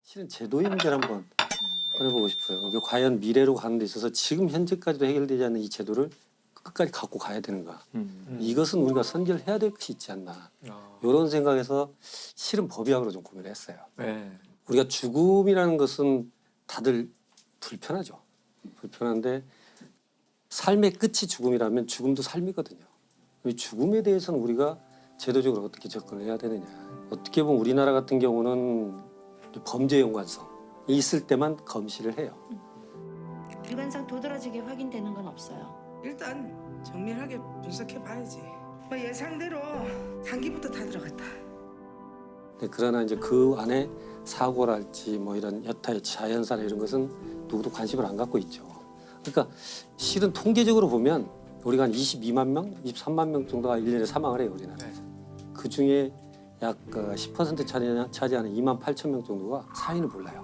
실은 제도의 문제를 한번 꺼내보고 싶어요. 이게 과연 미래로 가는 데 있어서 지금 현재까지도 해결되지 않는 이 제도를 끝까지 갖고 가야 되는가. 이것은 우리가 선결해야 될 것이 있지 않나. 이런 생각에서 실은 법의학으로 좀 고민을 했어요. 네. 우리가 죽음이라는 것은 다들 불편하죠. 불편한데 삶의 끝이 죽음이라면 죽음도 삶이거든요. 이 죽음에 대해서는 우리가 제도적으로 어떻게 접근을 해야 되느냐. 어떻게 보면 우리나라 같은 경우는 범죄 연관성이 있을 때만 검시를 해요. 일관상 도드라지게 확인되는 건 없어요. 일단 정밀하게 분석해 봐야지. 뭐 예상대로 장기부터 다 들어갔다. 그러나 이제 그 안에 사고랄지 뭐 이런 여타의 자연사나 이런 것은 누구도 관심을 안 갖고 있죠. 그러니까 실은 통계적으로 보면 우리가 한 22만 명, 23만 명 정도가 1년에 사망을 해요, 우리나라에서. 그 중에 약 10% 차지하는 2만 8천 명 정도가 사인을 몰라요.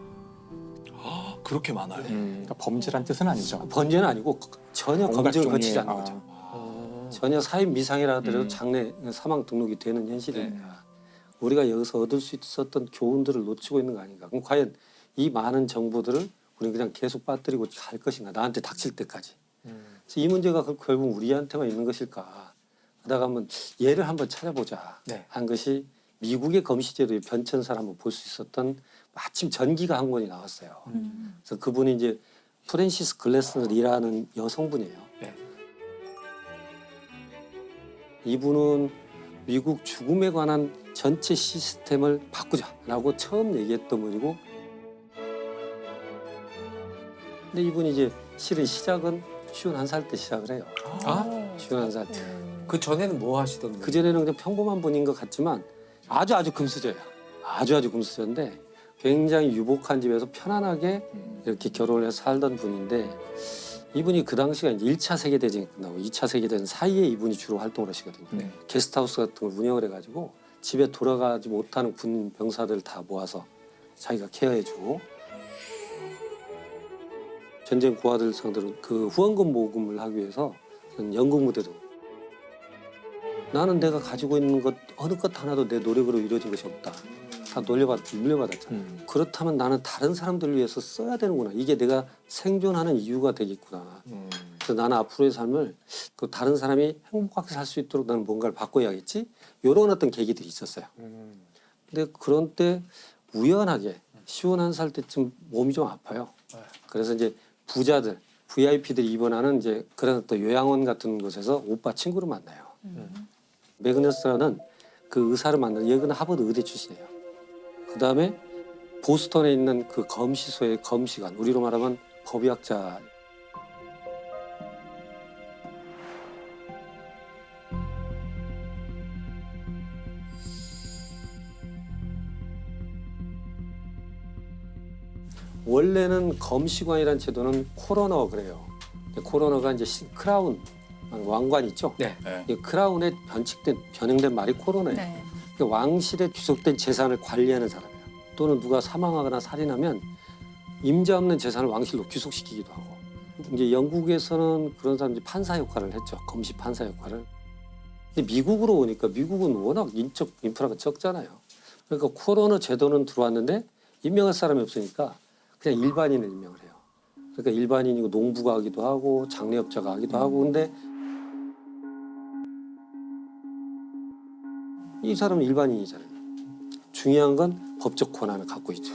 아, 그렇게 많아요. 그러니까 범죄란 뜻은 아니죠. 범죄는 아니고 전혀 온갖 검증을 종류의, 거치지 않는 거죠. 전혀 사인 미상이라 하더라도 장래 사망 등록이 되는 현실입니다. 우리가 여기서 얻을 수 있었던 교훈들을 놓치고 있는 거 아닌가. 그럼 과연 이 많은 정보들을 우리는 그냥 계속 빠뜨리고 갈 것인가. 나한테 닥칠 때까지. 그래서 이 문제가 결국 우리한테만 있는 것일까. 하다가 한번 예를 한번 찾아보자 한 것이 미국의 검시제도의 변천사를 한번 볼 수 있었던 마침 전기가 한 권이 나왔어요. 그래서 그분이 이제 프랜시스 글래스너리라는 여성분이에요. 네. 이분은 미국 죽음에 관한 전체 시스템을 바꾸자라고 처음 얘기했던 분이고, 근데 이분이 이제 실은 시작은 51살 때 시작을 해요. 아? 51살 때. 그 전에는 뭐 하시던 그 전에는 그냥 평범한 분인 것 같지만 아주 금수저예요. 아주 금수저인데 굉장히 유복한 집에서 편안하게 이렇게 결혼을 해서 살던 분인데, 이분이 그 당시가 이제 1차 세계대전이 끝나고 2차 세계대전 사이에 이분이 주로 활동을 하시거든요. 네. 게스트하우스 같은 걸 운영을 해가지고 집에 돌아가지 못하는 군 병사들 다 모아서 자기가 케어해주고, 전쟁 고아들 상대로 그 후원금 모금을 하기 위해서 연극 무대도, 나는 내가 가지고 있는 것 어느 것 하나도 내 노력으로 이루어진 것이 없다. 다 물려받았잖아. 그렇다면 나는 다른 사람들을 위해서 써야 되는구나. 이게 내가 생존하는 이유가 되겠구나. 그래서 나는 앞으로의 삶을 그 다른 사람이 행복하게 살 수 있도록 나는 뭔가를 바꿔야겠지. 이런 어떤 계기들이 있었어요. 근데 그런 때 우연하게 51살 때쯤 몸이 좀 아파요. 그래서 이제 부자들, VIP들이 입원하는 이제 그런 또 요양원 같은 곳에서 오빠 친구를 만나요. 매그너스라는 그 의사를 만나요. 여기는 하버드 의대 출신이에요. 그 다음에 보스턴에 있는 그 검시소의 검시관, 우리로 말하면 법의학자. 원래는 검시관이라는 제도는 코로너 그래요. 코로너가 이제 크라운, 왕관 있죠? 네. 이 크라운에 변형된 말이 코로너예요. 네. 그러니까 왕실에 귀속된 재산을 관리하는 사람이에요. 또는 누가 사망하거나 살인하면 임자 없는 재산을 왕실로 귀속시키기도 하고. 이제 영국에서는 그런 사람들이 판사 역할을 했죠. 검시 판사 역할을. 근데 미국으로 오니까 미국은 워낙 인적 인프라가 적잖아요. 그러니까 코로너 제도는 들어왔는데 임명할 사람이 없으니까 그냥 일반인을 임명을 해요. 그러니까 일반인이고 농부가 하기도 하고 장례업자가 하기도 하고. 근데 이 사람은 일반인이잖아요. 중요한 건 법적 권한을 갖고 있죠.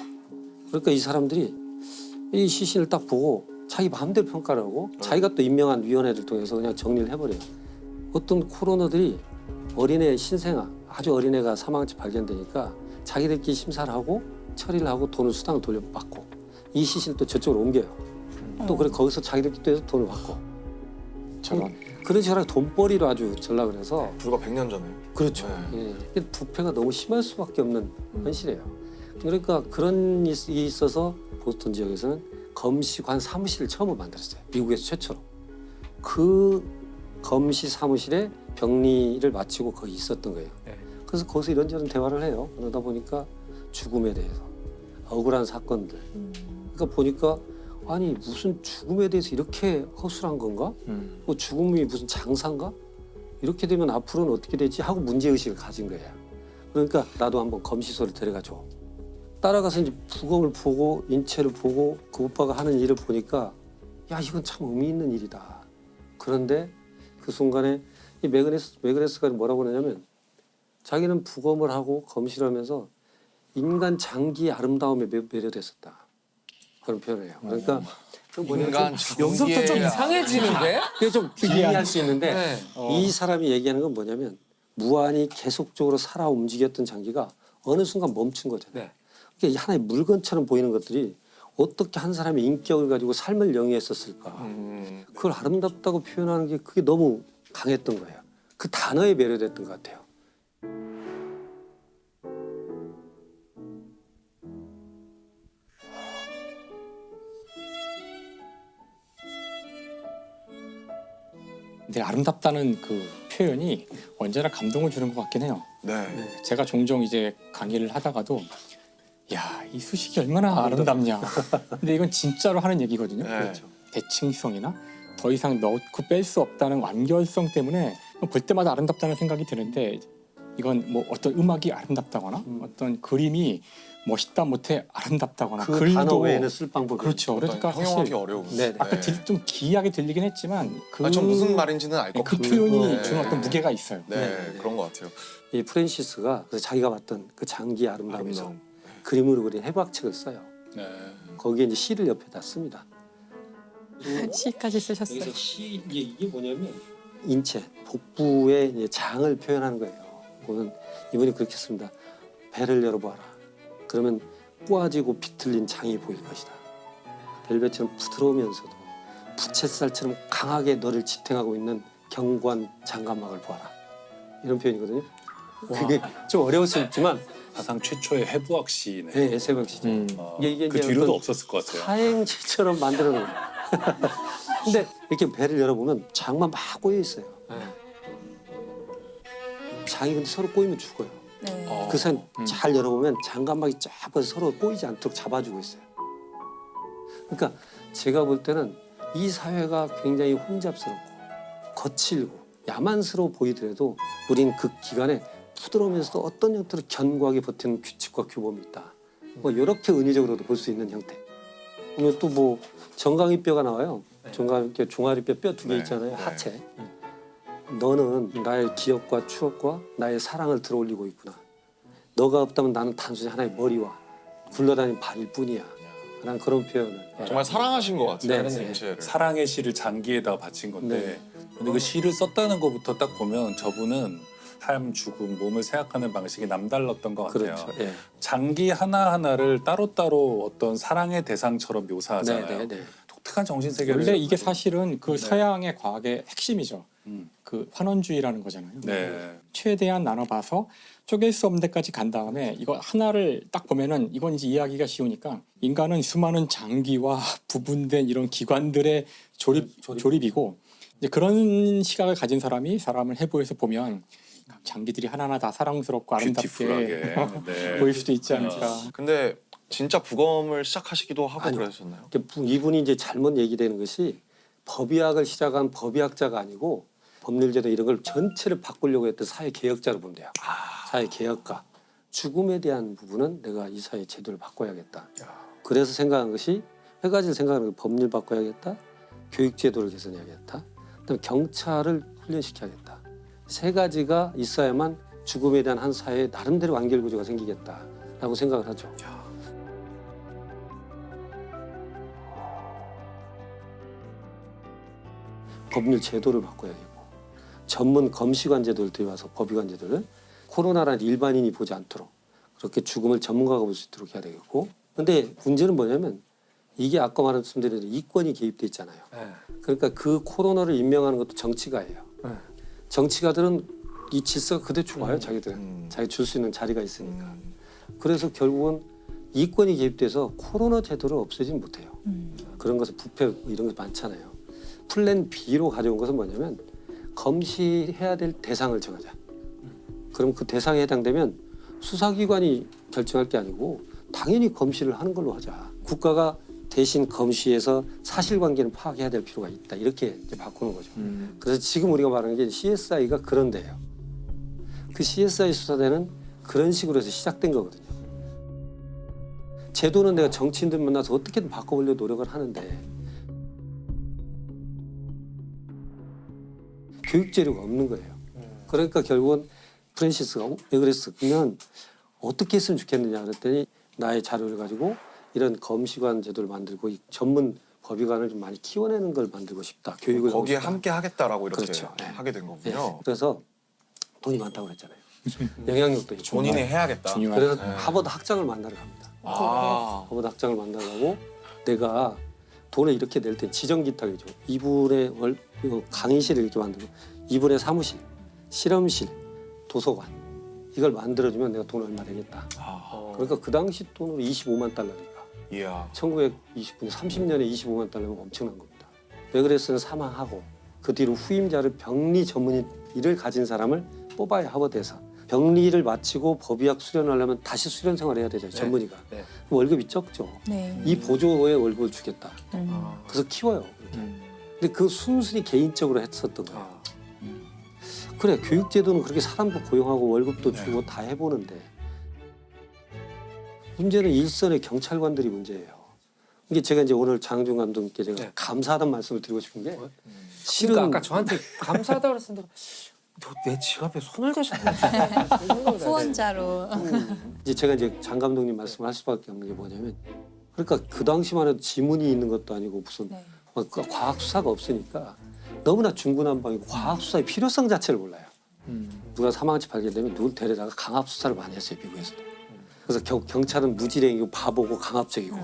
그러니까 이 사람들이 이 시신을 딱 보고 자기 마음대로 평가를 하고 자기가 또 임명한 위원회를 통해서 그냥 정리를 해버려요. 어떤 코로너들이 어린애 신생아, 아주 어린애가 사망한지 발견되니까 자기들끼리 심사를 하고 처리를 하고 돈을 수당을 돌려받고 이 시신을 또 저쪽으로 옮겨요. 또 그래 거기서 자기들끼리 또 해서 돈을 받고. 저런. 그런 식으로 돈벌이로 아주 전락을 해서. 불과 100년 전에. 그렇죠. 예. 부패가 너무 심할 수밖에 없는 현실이에요. 그러니까 그런 일이 있어서 보스턴 지역에서는 검시관 사무실을 처음 만들었어요. 미국에서 최초로. 그 검시 사무실에 병리를 마치고 거기 있었던 거예요. 네. 그래서 거기서 이런저런 대화를 해요. 그러다 보니까 죽음에 대해서 억울한 사건들. 그러니까 보니까 아니 무슨 죽음에 대해서 이렇게 허술한 건가? 뭐 죽음이 무슨 장사인가? 이렇게 되면 앞으로는 어떻게 되지? 하고 문제의식을 가진 거예요. 그러니까 나도 한번 검시소를 데려가줘. 따라가서 이제 부검을 보고 인체를 보고 그 오빠가 하는 일을 보니까 야 이건 참 의미 있는 일이다. 그런데 그 순간에 이 매그네스가 뭐라고 그러냐면 자기는 부검을 하고 검시하면서 인간 장기의 아름다움에 매료됐었다. 그런 표현을 해요. 그러니까 그 인간 여기서부터 좀 이상해지는데? 그게 좀 기이할 수 있는데 네. 이 사람이 얘기하는 건 뭐냐면 무한히 계속적으로 살아 움직였던 장기가 어느 순간 멈춘 거잖아요. 네. 그게 하나의 물건처럼 보이는 것들이 어떻게 한 사람의 인격을 가지고 삶을 영위했었을까. 그걸 아름답다고 표현하는 게 그게 너무 강했던 거예요. 그 단어에 매료됐던 것 같아요. 근데 아름답다는 그 표현이 언제나 감동을 주는 것 같긴 해요. 네. 제가 종종 이제 강의를 하다가도 야, 이 수식이 얼마나 아름답냐. 근데 이건 진짜로 하는 얘기거든요. 네. 그렇죠. 대칭성이나 더 이상 넣고 뺄 수 없다는 완결성 때문에 볼 때마다 아름답다는 생각이 드는데 이건 뭐 어떤 음악이 아름답다거나 어떤 그림이 멋있다 못해 아름답다거나 그 글도 단어 외에는 쓸 방법이 그렇죠. 그러니까 형용하기 사실 어려운. 네, 네. 아까 좀 기이하게 들리긴 했지만 전 무슨 말인지는 알 것 그 같아요. 표현이 네. 주는 어떤 무게가 있어요. 네, 그런 것 같아요. 이 프랜시스가 그래서 자기가 봤던 그 장기의 아름다움에서 아름다움. 그림으로 그린 해부학책을 써요. 네. 거기에 이제 시를 옆에다 씁니다. 시까지 쓰셨어요. 여기서 시 이게 뭐냐면 인체 복부의 이제 장을 표현하는 거예요. 보면 이분이 그렇게 씁니다. 배를 열어보아라. 그러면 꼬아지고 비틀린 장이 보일 것이다. 벨벳처럼 부드러우면서도 부채살처럼 강하게 너를 지탱하고 있는 견고한 장관막을 보아라. 이런 표현이거든요. 그게 좀 어려울 수 있지만 사상 최초의 해부학 시네. 네, 에세벽 시죠. 이게 그 이제 뒤로도 어떤 없었을 것 같아요. 사행시처럼 만들어 놓은 거예요. 근데 이렇게 배를 열어보면 장만 막 꼬여 있어요. 장이 근데 서로 꼬이면 죽어요. 네. 그 사이 잘 열어보면 장관막이 쫙 벌써 서로 꼬이지 않도록 잡아주고 있어요. 그러니까 제가 볼 때는 이 사회가 굉장히 혼잡스럽고 거칠고 야만스러워 보이더라도 우린 그 기간에 부드러우면서도 어떤 형태로 견고하게 버티는 규칙과 규범이 있다. 뭐 이렇게 은유적으로도 볼 수 있는 형태. 오늘 또 뭐 정강이뼈가 나와요. 정강이뼈, 종아리뼈 뼈 두 개 네. 있잖아요. 네. 하체. 너는 나의 기억과 추억과 나의 사랑을 들어올리고 있구나. 너가 없다면 나는 단순히 하나의 머리와 굴러다니는 발일 뿐이야. 라는 그런 표현을. 정말 사랑하신 것 같아요. 네, 네. 인체를. 사랑의 시를 장기에다 바친 건데 네. 근데 그 시를 썼다는 것부터 딱 보면 저분은 삶, 죽음, 몸을 생각하는 방식이 남달랐던 것 같아요. 그렇죠. 예. 장기 하나하나를 따로따로 어떤 사랑의 대상처럼 네, 묘사하잖아요. 네, 네. 독특한 정신세계를 원래 이게 사실은 그 서양의 과학의 핵심이죠. 음. 그 환원주의라는 거잖아요. 네. 최대한 나눠봐서 쪼갤 수 없는 데까지 간 다음에 이거 하나를 딱 보면은 이건 이제 이해하기가 쉬우니까 인간은 수많은 장기와 부분된 이런 기관들의 조립이고 이제 그런 시각을 가진 사람이 사람을 해부해서 보면 장기들이 하나하나 다 사랑스럽고 아름답게 뷰티풀하게. 네. 보일 수도 있지 않을까. 근데 진짜 부검을 시작하시기도 하고 아니요. 그러셨나요? 이분이 이제 잘못 얘기되는 것이 법의학을 시작한 법의학자가 아니고 법률제도 이런 걸 전체를 바꾸려고 했던 사회개혁자로 보면 돼요. 사회개혁가. 죽음에 대한 부분은 내가 이 사회 제도를 바꿔야겠다. 그래서 생각한 것이 세 가지를 생각하는 거 법률 바꿔야겠다. 교육제도를 개선해야겠다. 그다음에 경찰을 훈련시켜야겠다. 세 가지가 있어야만 죽음에 대한 한 사회의 나름대로 완결구조가 생기겠다라고 생각을 하죠. 법률 제도를 바꿔야 되고 전문 검시관 제도를 들여와서 법의관 제도를 코로나란 일반인이 보지 않도록 그렇게 죽음을 전문가가 볼 수 있도록 해야 되겠고 근데 문제는 뭐냐면 이게 아까 말씀드린 대로 이권이 개입돼 있잖아요. 그러니까 그 코로나를 임명하는 것도 정치가예요. 정치가들은 이 질서가 그대로 좋아요. 자기들은. 자기 줄 수 있는 자리가 있으니까. 그래서 결국은 이권이 개입돼서 코로나 제도를 없애지는 못해요. 그런 것은 부패 이런 게 많잖아요. 플랜 B로 가져온 것은 뭐냐면 검시해야 될 대상을 정하자. 그럼 그 대상에 해당되면 수사기관이 결정할 게 아니고 당연히 검시를 하는 걸로 하자. 국가가 대신 검시해서 사실관계는 파악해야 될 필요가 있다. 이렇게 이제 바꾸는 거죠. 그래서 지금 우리가 말하는 게 CSI가 그런 데예요. 그 CSI 수사대는 그런 식으로 해서 시작된 거거든요. 제도는 내가 정치인들 만나서 어떻게든 바꿔보려 노력을 하는데 교육 재료가 없는 거예요. 그러니까 결국은 프랜시스가 왜 그랬어? 그러면 어떻게 했으면 좋겠느냐 그랬더니 나의 자료를 가지고 이런 검시관 제도를 만들고 이 전문 법의관을 좀 많이 키워내는 걸 만들고 싶다. 교육을 하고 거기에 싶다. 함께 하겠다라고 이렇게 그렇죠. 네. 하게 된 네. 거군요. 그래서 돈이 많다고 그랬잖아요. 영향력도 있고. 본인이 해야겠다. 중요한. 그래서 네. 하버드 학장을 만나러 갑니다. 아, 하버드 학장을 만나러 가고 내가 돈을 이렇게 낼 때 지정기탁이죠. 이분의 강의실을 이렇게 만들고 이분의 사무실, 실험실, 도서관 이걸 만들어주면 내가 돈 얼마 내겠다. 그러니까 그 당시 돈으로 25만 달러니까 이야. 1929년 30년에 25만 달러면 엄청난 겁니다. 베그레스는 사망하고 그 뒤로 후임자를 병리 전문의 일을 가진 사람을 뽑아야 하버드에서 병리를 마치고 법의학 수련을 하려면 다시 수련 생활을 해야 되죠. 전문의가. 네. 월급이 적죠. 네. 이 보조의 월급을 주겠다. 음. 그래서 키워요. 그렇게. 근데 그 순순히 개인적으로 했었던 거예요. 그래 교육제도는 그렇게 사람도 고용하고 월급도 주고 다 해보는데 문제는 일선의 경찰관들이 문제예요. 이게 제가 이제 오늘 장준 감독님께 제가 네. 감사하다는 말씀을 드리고 싶은 게 실은 그러니까 아까 저한테 감사하다고 그랬었는데 내 지갑에 손을 대셨나? 후원자로. 이제 제가 이제 장 감독님 말씀을 할 수밖에 없는 게 뭐냐면 그러니까 그 당시만 해도 지문이 있는 것도 아니고 무슨 네. 과학 수사가 없으니까 너무나 중구난방이고 과학 수사의 필요성 자체를 몰라요. 누가 사망한지 발견되면 누굴 데려다가 강압 수사를 많이 했어요 미국에서도. 그래서 경찰은 무지랭이고 바보고 강압적이고.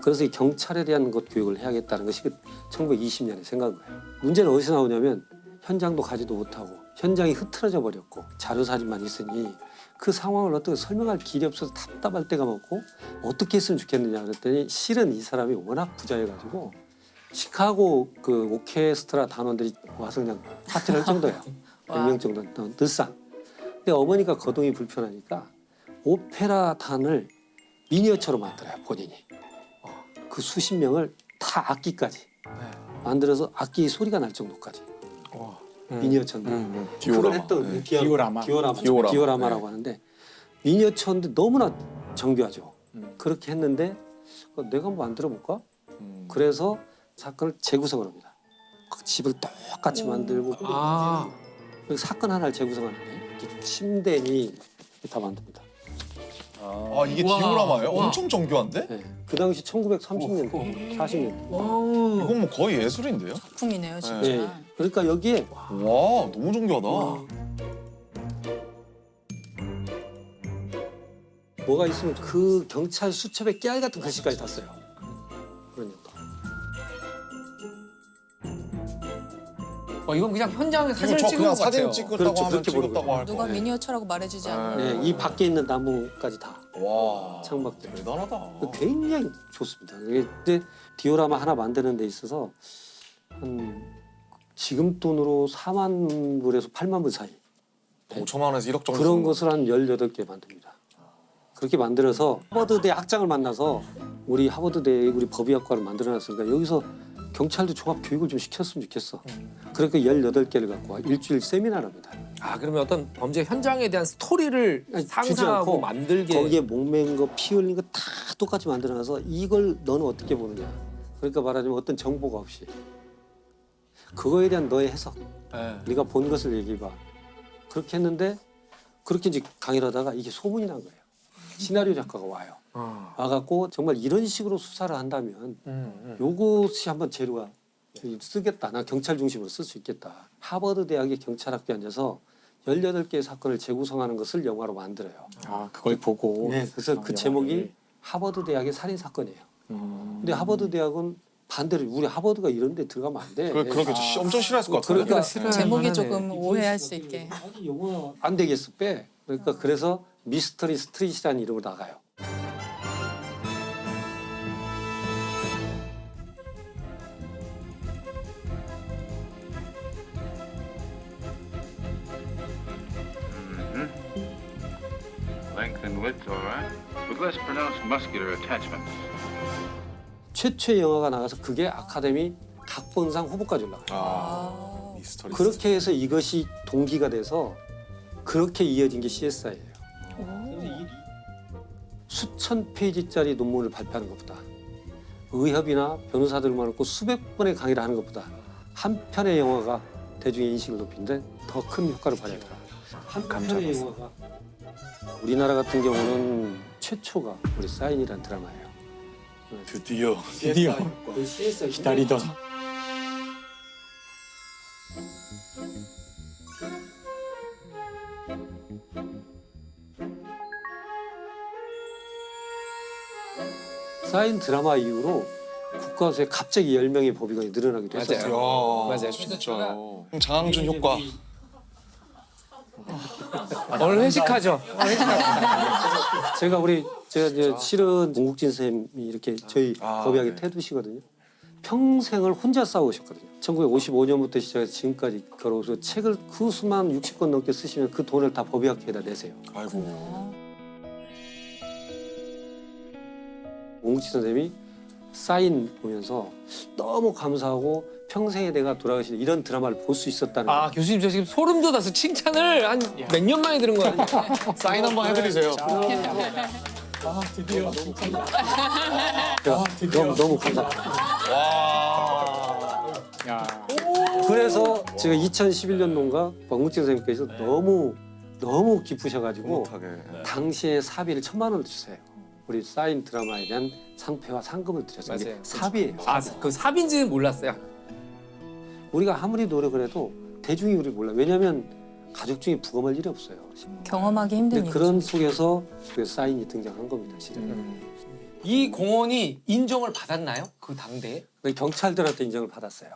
그래서 이 경찰에 대한 것 교육을 해야겠다는 것이 1920년에 생각한 거예요. 문제는 어디서 나오냐면 현장도 가지도 못하고 현장이 흐트러져 버렸고 자료 사진만 있으니 그 상황을 어떻게 설명할 길이 없어서 답답할 때가 많고 어떻게 했으면 좋겠느냐 그랬더니 실은 이 사람이 워낙 부자여가지고 시카고 그 오케스트라 단원들이 와서 그냥 파티를 할 정도예요. 100명 정도 늘상. 근데 어머니가 거동이 불편하니까 오페라단을 미니어처로 만들어요 본인이. 그 수십 명을 다 악기까지 만들어서 악기 소리가 날 정도까지 미니어처인데 그걸 했던 디오라마. 디오라마라고 하는데 미니어처인데 너무나 정교하죠. 그렇게 했는데 내가 한번 만들어 볼까? 그래서 사건을 재구성을 합니다. 집을 똑같이 만들고 그리고 사건 하나를 재구성하는데 이렇게 침대니 다 만듭니다. 아 이게 디오라마예요? 엄청 정교한데? 네. 그 당시 1930년대, 40년대. 이건 뭐 거의 예술인데요? 작품이네요, 진짜. 네. 그러니까 여기에 와 너무 정교하다. 뭐가 있으면 그 경찰 수첩에 깨알 같은 글씨까지 다 써요. 그런 정도. 이건 그냥 현장에 사진을 저 찍은 그냥 것 같아요. 사진 찍었다고 그렇죠, 하면 그렇게 보는 찍었다고 할 누가 거예요. 미니어처라고 말해주지 않아요. 네, 이 밖에 있는 나무까지 다 와 창밖에. 대단하다. 굉장히 좋습니다. 근데 디오라마 하나 만드는 데 있어서 한 지금 돈으로 4만 불에서 8만 불 사이 5천만 원에서 1억 정도. 그런 것을 한 18개 만듭니다. 그렇게 만들어서 하버드대 학장을 만나서 우리 하버드대 우리 법의학과를 만들어놨으니까 여기서 경찰도 종합 교육을 좀 시켰으면 좋겠어. 그러니까 18개를 갖고 와 일주일 세미나를 합니다. 그러면 어떤 범죄 현장에 대한 스토리를 주지 상상하고 않고 만들게. 거기에 목맨 거, 피 흘린 거 다 똑같이 만들어놔서 이걸 너는 어떻게 보느냐. 그러니까 말하자면 어떤 정보가 없이 그거에 대한 너의 해석. 네가 본 것을 얘기해봐. 그렇게 했는데 그렇게 이제 강의를 하다가 이게 소문이 난 거예요. 시나리오 작가가 와요. 와갖고 정말 이런 식으로 수사를 한다면 요것이 한번 재료가 쓰겠다. 나 경찰 중심으로 쓸 수 있겠다. 하버드 대학의 경찰학교에 앉아서 18개의 사건을 재구성하는 것을 영화로 만들어요. 아 그걸 보고. 네, 그래서 그 제목이 하버드 대학의 살인 사건이에요. 근데 하버드 대학은 반대로 우리 하버드가 이런 데 들어가면 안 돼. 그렇겠죠. 엄청 싫어했을 것 같아요. 그러니까 제목이 조금 오해할 수 있게. 아니 영화 안 되겠어 빼. 그러니까 그래서 미스터리 스트릿이라는 이름으로 나가요. Length and width, all right, with less pronounced muscular attachments. 최초의 영화가 나가서 그게 아카데미 각본상 후보까지 올라가요. 미스터리. 그렇게 해서 이것이 동기가 돼서 그렇게 이어진 게 CSI예요. 수천 페이지짜리 논문을 발표하는 것보다 의협이나 변호사들만 놓고 수백 번의 강의를 하는 것보다 한 편의 영화가 대중의 인식을 높이는데 더 큰 효과를 발휘하더라. 한 편의 영화가 우리나라 같은 경우는 최초가 우리 사인이라는 드라마예요. 드디어 기다리던 사인 드라마 이후로 국가수에 갑자기 10명의 법의관이 늘어나기도 했었어요. 맞아요. 진짜요. 장항준 효과. 오늘 회식하죠. 제가 이제 실은 공국진 선생님이 이렇게 저희 법의학의 태두시거든요. 평생을 혼자 싸우셨거든요. 1955년부터 시작해서 지금까지 걸어서 책을 그 수만 60권 넘게 쓰시면 그 돈을 다 법의학회에다 내세요. 아이고. 공국진 선생님이 사인 보면서 너무 감사하고 평생에 내가 돌아가신 이런 드라마를 볼 수 있었다는 거예요. 아 교수님 저 지금 소름 돋아서 칭찬을 한 몇 년 만에 들은 거 아니에요? 사인 한번 해드리세요. 드디어 너무 감사합니다. 와. 야. 그래서 제가 2011년도인가 공국진 선생님께서 너무 기쁘셔가지고 못하게. 당시에 사비를 1,000만 원을 주세요. 우리 사인 드라마에 대한 상패와 상금을 드렸어요. 이게 맞아요. 사비예요. 그 사비인지는 몰랐어요. 우리가 아무리 노력을 해도 대중이 우리를 몰라요. 왜냐하면 가족 중에 부검할 일이 없어요. 경험하기 힘든 근데 일이죠. 그런 속에서 그 사인이 등장한 겁니다. 실은. 이 공원이 인정을 받았나요? 그 당대에? 근데 경찰들한테 인정을 받았어요.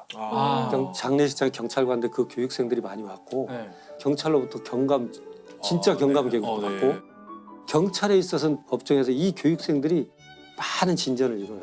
장례식장 경찰관들 그 교육생들이 많이 왔고 네. 경찰로부터 진짜 경감 계급도 받고 경찰에 있어서는 법정에서 이 교육생들이 많은 진전을 이뤄요.